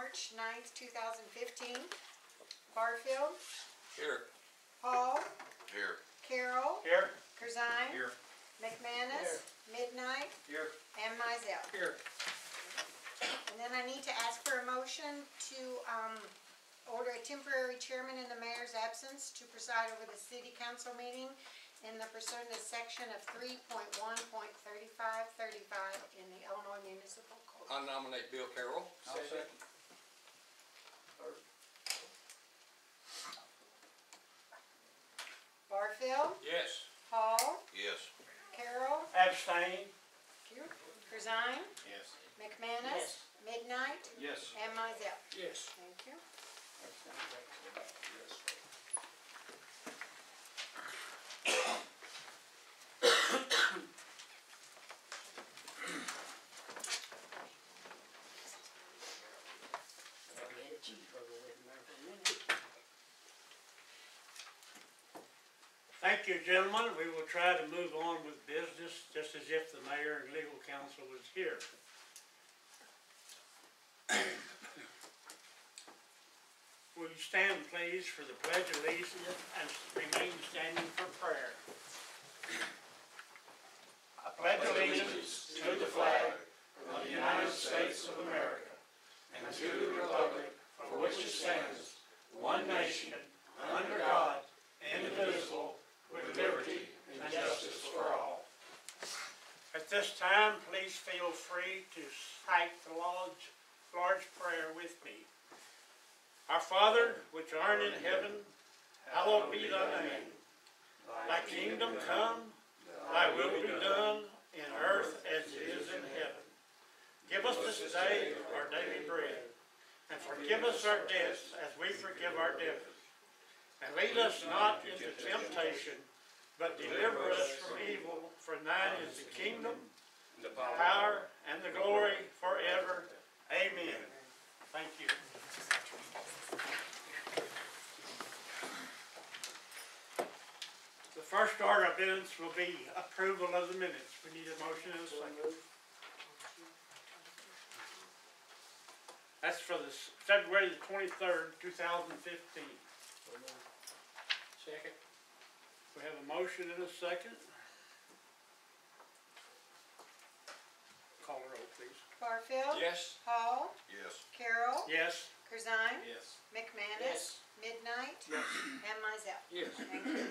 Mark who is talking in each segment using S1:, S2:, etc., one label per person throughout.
S1: March 9th, 2015. Barfield.
S2: Here.
S1: Hall.
S2: Here.
S1: Carroll.
S2: Here.
S1: Corzine.
S2: Here.
S1: McManus. Midnight.
S2: Here.
S1: And Mizell.
S2: Here.
S1: And then I need to ask for a motion to order a temporary chairman in the mayor's absence to preside over the city council meeting in the pursuant to section of 3.1.3535 in the Illinois Municipal Code.
S2: I nominate Bill Carroll.
S3: Second.
S1: Barfield.
S2: Yes.
S1: Hall.
S2: Yes.
S1: Carroll.
S3: Abstain.
S1: Corzine.
S2: Yes.
S1: McManus. Midnight.
S3: Yes.
S1: And Mizell.
S2: Yes.
S1: Thank you.
S3: Thank you, gentlemen. We will try to move on with business just as if the mayor and legal counsel was here. Will you stand, please, for the Pledge of Allegiance and remain standing for prayer? I pledge allegiance to the flag of the United States of America and to the republic for which it stands, one nation, under God, indivisible, with liberty and justice for all. At this time, please feel free to cite the Lord's Prayer with me. Our Father, which art in heaven, hallowed be thy name. Thy kingdom come, thy will be done in earth as it is in heaven. Give us this day our daily bread, and forgive us our debts as we forgive our debtors. And lead us not into temptation, but deliver us from evil. For thine is the kingdom, the power, and the glory forever. Amen. Thank you. The first order of business will be approval of the minutes. We need a motion and a second. That's for the February the 23rd, 2015.
S2: Second.
S3: We have a motion and a second. Call the roll, please.
S1: Barfield.
S2: Yes.
S1: Hall.
S2: Yes.
S1: Carroll.
S3: Yes.
S1: Corzine.
S2: Yes.
S1: McManus. Midnight. And Mizell.
S2: Yes.
S1: Thank you.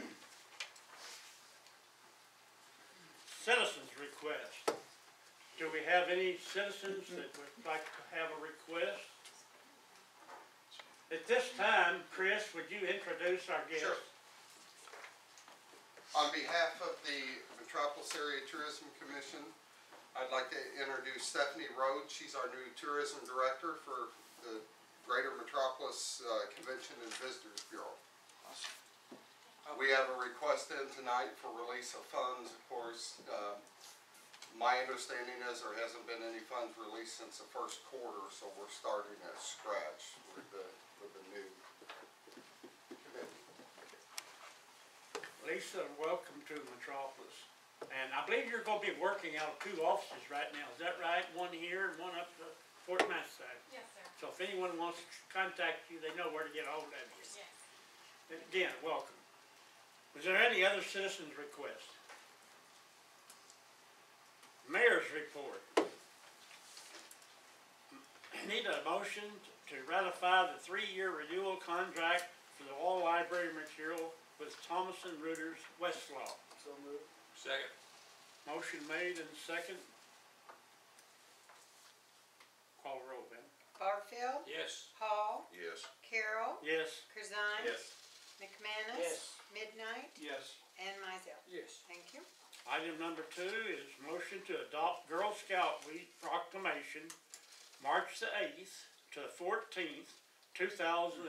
S3: Citizens request. Do we have any citizens that would like to have a request? At this time, Chris, would you introduce our guest?
S4: Sure. On behalf of the Metropolis Area Tourism Commission, I'd like to introduce Stephanie Rhodes. She's our new tourism director for the Greater Metropolis Convention and Visitors Bureau. We have a request in tonight for release of funds. Of course, my understanding is there hasn't been any funds released since the first quarter, so we're starting at scratch with the new committee.
S3: Lisa, welcome to Metropolis. And I believe you're going to be working out of two offices right now. Is that right? One here and one up the Fort Mass side?
S5: Yes, sir.
S3: So if anyone wants to contact you, they know where to get a hold of you.
S5: Yes.
S3: And again, welcome. Is there any other citizens' requests? Mayor's report. Need a motion to ratify the 3-year renewal contract for the all library material with Thomas & Reuters Westlaw.
S2: So moved. Second.
S3: Motion made and second. Call the roll, Ben.
S1: Barfield.
S2: Yes.
S1: Hall.
S4: Yes.
S1: Carroll.
S3: Yes.
S1: Corzine.
S2: Yes.
S1: McManus.
S2: Yes.
S1: Midnight.
S2: Yes.
S1: And Mizell.
S2: Yes.
S1: Thank you.
S3: Item number 2 is motion to adopt Girl Scout Week proclamation, March the 8th to the 14th, 2015.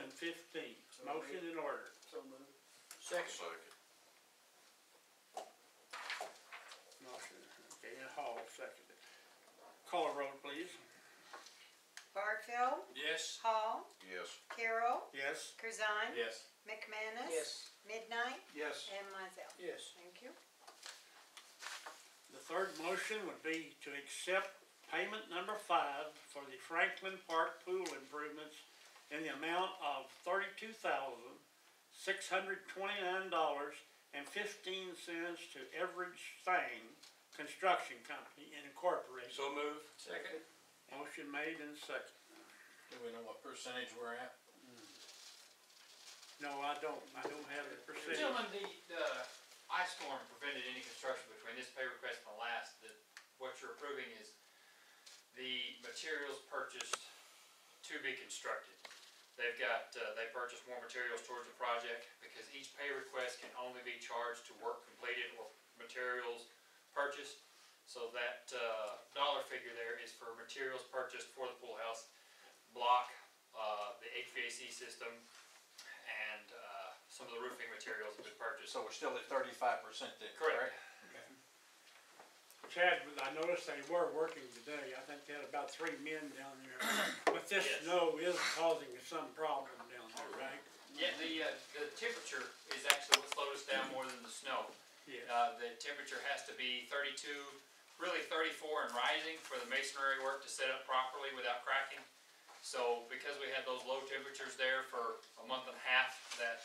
S3: Motion in order.
S2: So moved. Second.
S3: Motion. Okay, and Hall seconded. Call a roll, please.
S1: Barfield.
S2: Yes.
S1: Hall.
S4: Yes.
S1: Carroll.
S3: Yes.
S1: Corzine.
S2: Yes.
S1: McManus.
S2: Yes.
S1: Midnight.
S2: Yes.
S1: And Mizell.
S2: Yes.
S1: Thank you.
S3: The third motion would be to accept payment number 5 for the Franklin Park pool improvements in the amount of $32,629.15 to Average Thing Construction Company Incorporated.
S2: So move. Second.
S3: Motion made and second.
S5: Do we know what percentage we're at?
S3: No, I don't have the percentage.
S6: Gentlemen, the ice storm prevented any construction between this pay request and the last. What you're approving is the materials purchased to be constructed. They purchased more materials towards the project because each pay request can only be charged to work completed or materials purchased. So that dollar figure there is for materials purchased for the pool house block, the HVAC system, and some of the roofing materials have been purchased.
S5: So we're still at 35% then,
S6: Correct.
S5: correct?
S3: Chad, I noticed they were working today. I think they had about 3 men down there. But this
S6: Yes.
S3: snow is causing some problem down there, right?
S6: Yeah, the temperature is actually what slowed us down more than the snow.
S3: Yes.
S6: The temperature has to be 32, really 34 and rising for the masonry work to set up properly without cracking. So because we had those low temperatures there for a month and a half, that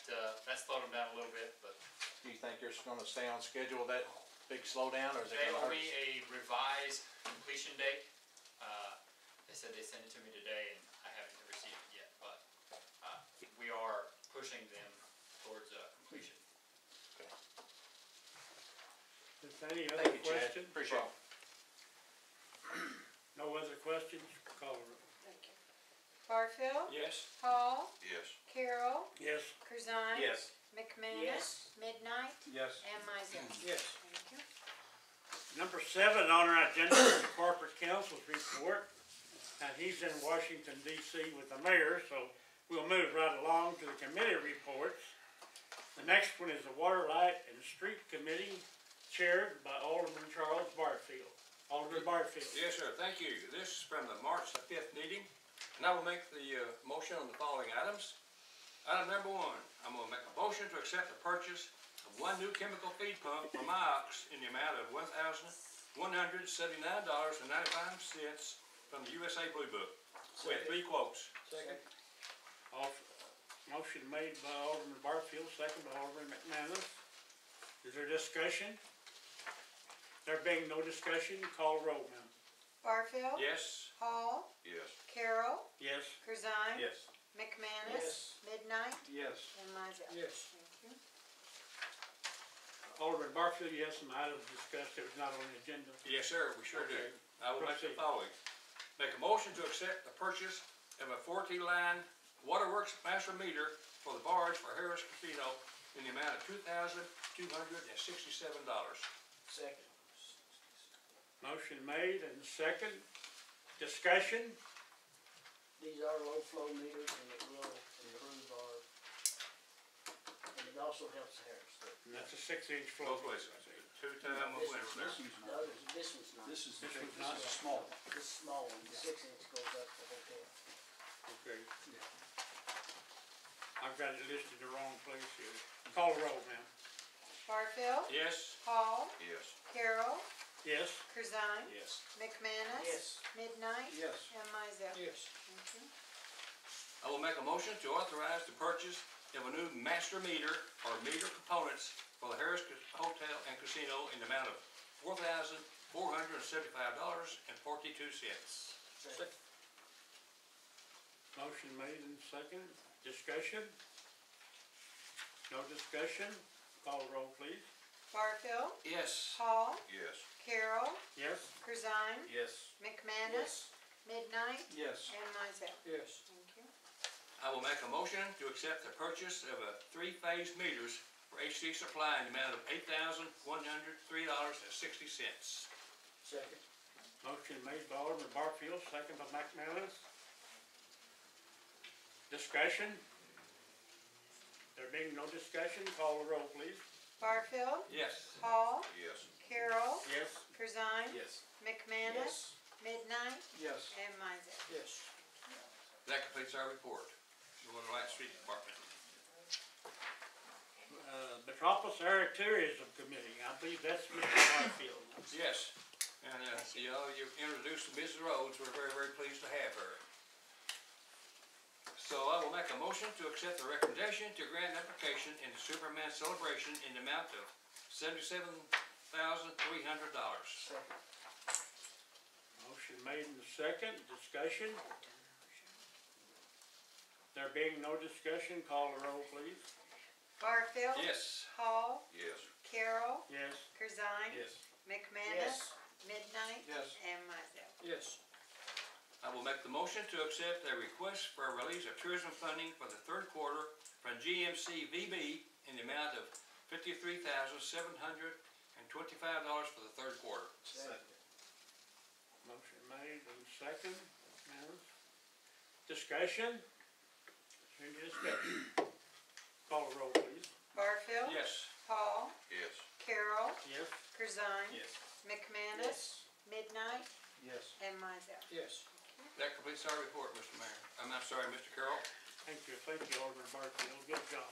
S6: slowed them down a little bit. But
S5: Do you think you're gonna stay on schedule with that big slowdown, or is it
S6: they
S5: gonna
S6: will
S5: hurt?
S6: be a revised completion date. They said they sent it to me today, and I haven't received it yet. But we are pushing them towards completion.
S3: Is there any other
S5: Thank you, Chad.
S3: questions?
S5: Appreciate it.
S3: No other questions? Call the roll.
S1: Thank you. Barfield.
S2: Yes.
S1: Hall.
S2: Yes.
S1: Carroll.
S3: Yes.
S1: Corzine.
S5: Yes.
S1: McManus. Midnight.
S5: Yes.
S1: And Mizell.
S3: Yes.
S1: Thank you.
S3: Number 7 on our agenda is the corporate council's report. And he's in Washington DC with the mayor, so we'll move right along to the committee reports. The next one is the Water, Light, and Street Committee, chaired by Alderman Charles Barfield. Alderman Barfield.
S2: Yes, sir. Thank you. This is from the March the 5th meeting, and I will make the motion on the following items. Item number 1, I'm going to make a motion to accept the purchase of 1 new chemical feed pump for my ox in the amount of $1,179.95 from the USA Blue Book. We have 3 quotes.
S3: Second. Motion made by Alderman Barfield, second by Alderman McManus. Is there discussion? There being no discussion, call roll, ma'am.
S1: Barfield.
S2: Yes.
S1: Hall.
S2: Yes.
S1: Carroll.
S3: Yes.
S1: Corzine.
S5: Yes.
S1: McManus. Midnight.
S5: Yes.
S1: And Mizell.
S3: Yes.
S1: Thank you.
S3: Alderman Barfield, you have some items discussed that was not on the agenda.
S2: Yes, sir. We sure do.
S3: Okay.
S2: I will make the
S3: Proceed.
S2: following. Make a motion to accept the purchase of a 14-line waterworks master meter for the barge for Harris Casino in the amount of $2,267.
S5: Second.
S3: Motion made and second. Discussion?
S7: These are low flow meters and it will improve our, and it also helps Harris.
S3: That's a 6-inch flow.
S2: Both ways. 2-time
S7: This
S2: winner there.
S7: one's not. This one's not.
S5: This is
S3: This
S5: big,
S3: one's
S5: this
S3: not.
S5: is a small one.
S7: This small one, the 6-inch goes up the hotel.
S3: Okay. I've got it listed the wrong place here. Call roll, ma'am.
S1: Barfield.
S2: Yes.
S1: Hall.
S2: Yes.
S1: Carroll.
S3: Yes?
S1: Corzine.
S5: Yes.
S1: McManus.
S7: Yes.
S1: Midnight.
S5: Yes.
S1: And Mizell.
S3: Yes.
S1: Thank you.
S2: I will make a motion to authorize the purchase of a new master meter or meter components for the Harris Hotel and Casino in the amount of $4,475.42.
S7: Second.
S3: Motion made and second. Discussion? No discussion? Call roll, please.
S1: Barfield.
S2: Yes.
S1: Hall.
S2: Yes.
S1: Carroll.
S3: Yes?
S1: Corzine.
S5: Yes.
S1: McManus. Midnight.
S5: Yes.
S1: And Mizell.
S3: Yes.
S1: Thank you.
S2: I will make a motion to accept the purchase of a 3-phase meters for HC Supply in the amount of $8,103.60.
S7: Second.
S3: Motion made by Alderman Barfield, second by McManus. Discussion? There being no discussion, call the roll, please.
S1: Barfield.
S2: Yes.
S1: Hall.
S2: Yes.
S1: Carroll.
S3: Yes?
S1: Corzine.
S5: Yes.
S1: McManus. Midnight.
S5: Yes.
S1: And Mizell.
S3: Yes.
S2: That completes our report. The Water, Light, Street Department.
S3: Metropolis Area Tourism Committee, I believe that's Mr. Barfield.
S2: Yes. And, you know, you introduced Mrs. Rhodes, we're very, very pleased to have her. So I will make a motion to accept the recommendation to grant an application in the Superman celebration in the amount of $77,300.
S7: Second.
S3: Motion made in the second, discussion. There being no discussion, call the roll, please.
S1: Barfield.
S2: Yes.
S1: Hall.
S2: Yes.
S1: Carroll.
S3: Yes.
S1: Corzine.
S2: Yes.
S1: McManus. Midnight.
S5: Yes.
S1: And Mizell.
S6: Yes.
S2: I will make the motion to accept a request for a release of tourism funding for the third quarter from GMC VB in the amount of $53,725 for the third quarter.
S5: Second.
S3: Motion made and second. Unanimous. Discussion? Any discussion? Call the roll, please.
S1: Barfield.
S2: Yes.
S1: Hall.
S2: Yes.
S1: Carroll.
S3: Yes.
S1: Corzine.
S2: Yes.
S1: McManus. Midnight.
S5: Yes.
S1: And Mizell.
S6: Yes.
S2: That completes our report, Mr. Mayor. I'm sorry, Mr. Carroll.
S3: Thank you, Alderman Barfield, good job.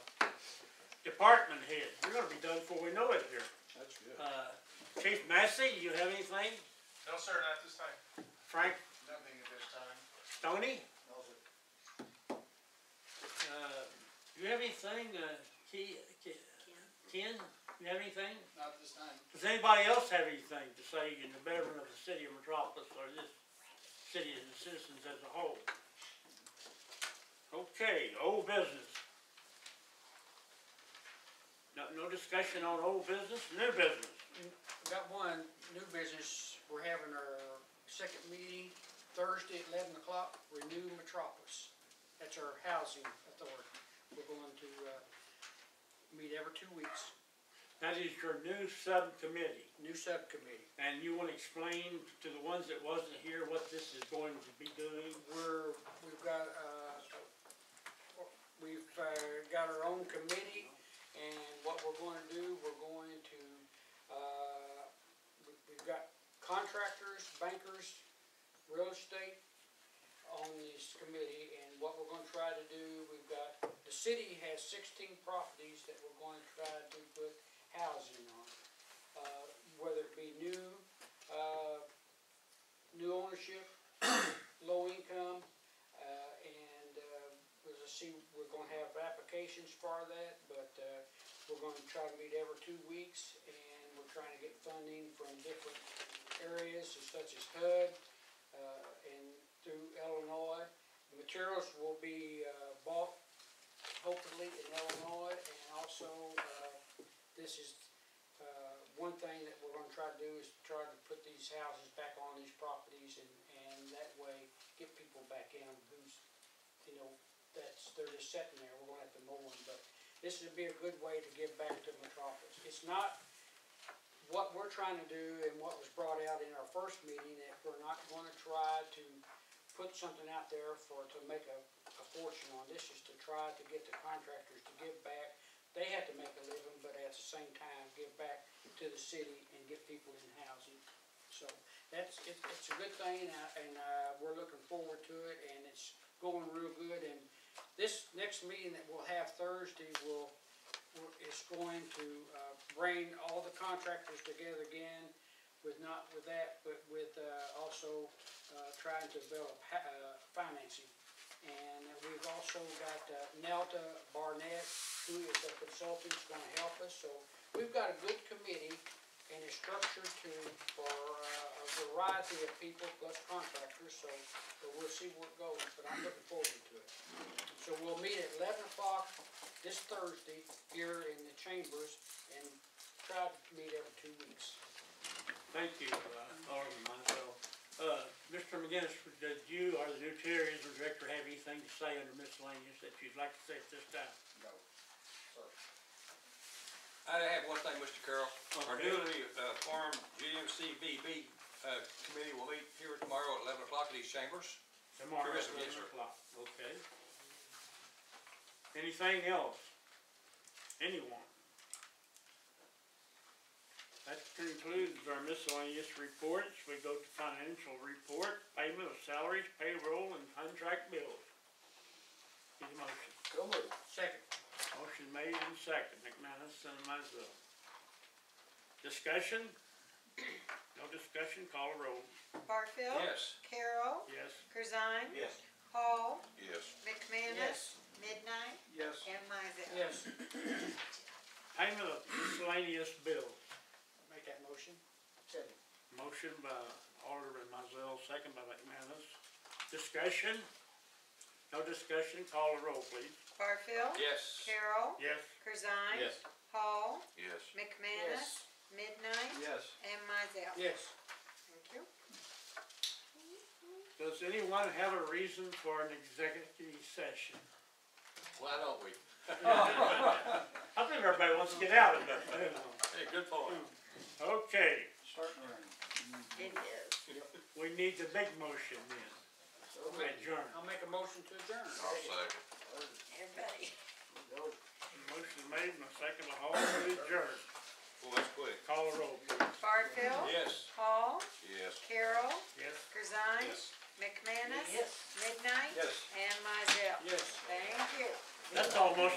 S3: Department head, we're gonna be done before we know it here.
S5: That's good.
S3: Chief Massey, you have anything?
S8: No, sir, not this time.
S3: Frank,
S8: Nothing at this time.
S3: Tony? You have anything, Ken, you have anything?
S8: Not this time.
S3: Does anybody else have anything to say in the betterment of the city of Metropolis or this city and the citizens as a whole? Okay, old business. No discussion on old business, new business.
S9: Got one, new business, we're having our second meeting Thursday at 11 o'clock, Renew Metropolis. That's our housing authority. We're going to meet every 2 weeks,
S3: That is your new subcommittee.
S9: new subcommittee.
S3: And you want to explain to the ones that wasn't here what this is going to be doing?
S9: We've got our own committee, and what we're going to do, we've got contractors, bankers, real estate on this committee, and what we're going to try to do, the city has 16 properties that we're going to try to put housing on, whether it be new ownership, low income, and we're going to have applications for that, but we're going to try to meet every 2 weeks, and we're trying to get funding from different areas such as HUD and through Illinois. The materials will be bought hopefully in Illinois, and also this is one thing that we're going to try to do is try to put these houses back on these properties, and that way get people back in them who's, they're just sitting there. We're going to have to mow them, but this would be a good way to give back to Metropolis. It's not what we're trying to do and what was brought out in our first meeting, that we're not going to try to put something out there to make a fortune on. This is to try to get the contractors to give back. They have to make a living, but at the same time give back to the city and get people in housing. So it's a good thing, and we're looking forward to it, and it's going real good. And this next meeting that we'll have Thursday is going to bring all the contractors together again, with also trying to develop financing. And we've also got Nelta Barnett, who is a consultant, is going to help us. So we've got a good committee, and it's structured for a variety of people plus contractors. So we'll see where it goes, but I'm looking forward to it. So we'll meet at 11 o'clock this Thursday here in the chambers, and try to meet every 2 weeks.
S3: Thank you, Alderman Montel. Mr. McGinnis, did you or the new tourism director have anything to say under miscellaneous that you'd like to say at this time?
S4: No, sir.
S2: I have one thing, Mr. Carroll. Our
S3: Okay.
S2: newly formed GMC VB committee will meet here tomorrow at 11 o'clock at these chambers.
S3: Tomorrow at
S2: Tourism, yes,
S3: 11
S2: sir.
S3: o'clock. Okay. Anything else? Anyone? That concludes our miscellaneous reports. We go to financial report, payment of salaries, payroll, and contract bills. Need a motion.
S7: Go move.
S9: Second.
S3: Motion made and second, McManus and myself. Discussion? No discussion, call a roll.
S1: Barfield.
S2: Yes.
S1: Carol.
S3: Yes.
S1: Corzine.
S5: Yes.
S1: Hall.
S5: Yes.
S1: McManus. Midnight.
S3: Yes.
S1: And Mizell.
S9: Yes.
S3: Payment of miscellaneous bills.
S9: Make that motion.
S7: Second.
S3: Motion by Alderman Mizell, second by McManus. Discussion? No discussion, call a roll, please.
S1: Barfield.
S2: Yes.
S1: Carol.
S3: Yes.
S1: Corzine.
S5: Yes.
S1: Hall.
S5: Yes.
S1: McManus. Midnight.
S5: Yes.
S1: And Mizell.
S9: Yes.
S1: Thank you.
S3: Does anyone have a reason for an executive session?
S2: Why don't we?
S3: I think everybody wants to get out of it.
S2: Hey, good point.
S3: Okay,
S7: Starting to rain.
S1: It is.
S3: we need the big motion then. Adjourn.
S9: I'll make a motion to adjourn.
S5: Second.
S1: Everybody.
S7: Go.
S3: Motion made and a second by Hall to adjourn.
S2: Well, that's quick.
S3: Call a roll, please.
S1: Barfield.
S2: Yes.
S1: Hall.
S5: Yes.
S1: Carol.
S3: Yes.
S1: Corzine.
S5: Yes.
S1: McManus.
S7: Yes.
S1: Midnight.
S2: Yes.
S1: And Mizell.
S9: Yes.
S1: Thank you.
S3: That's almost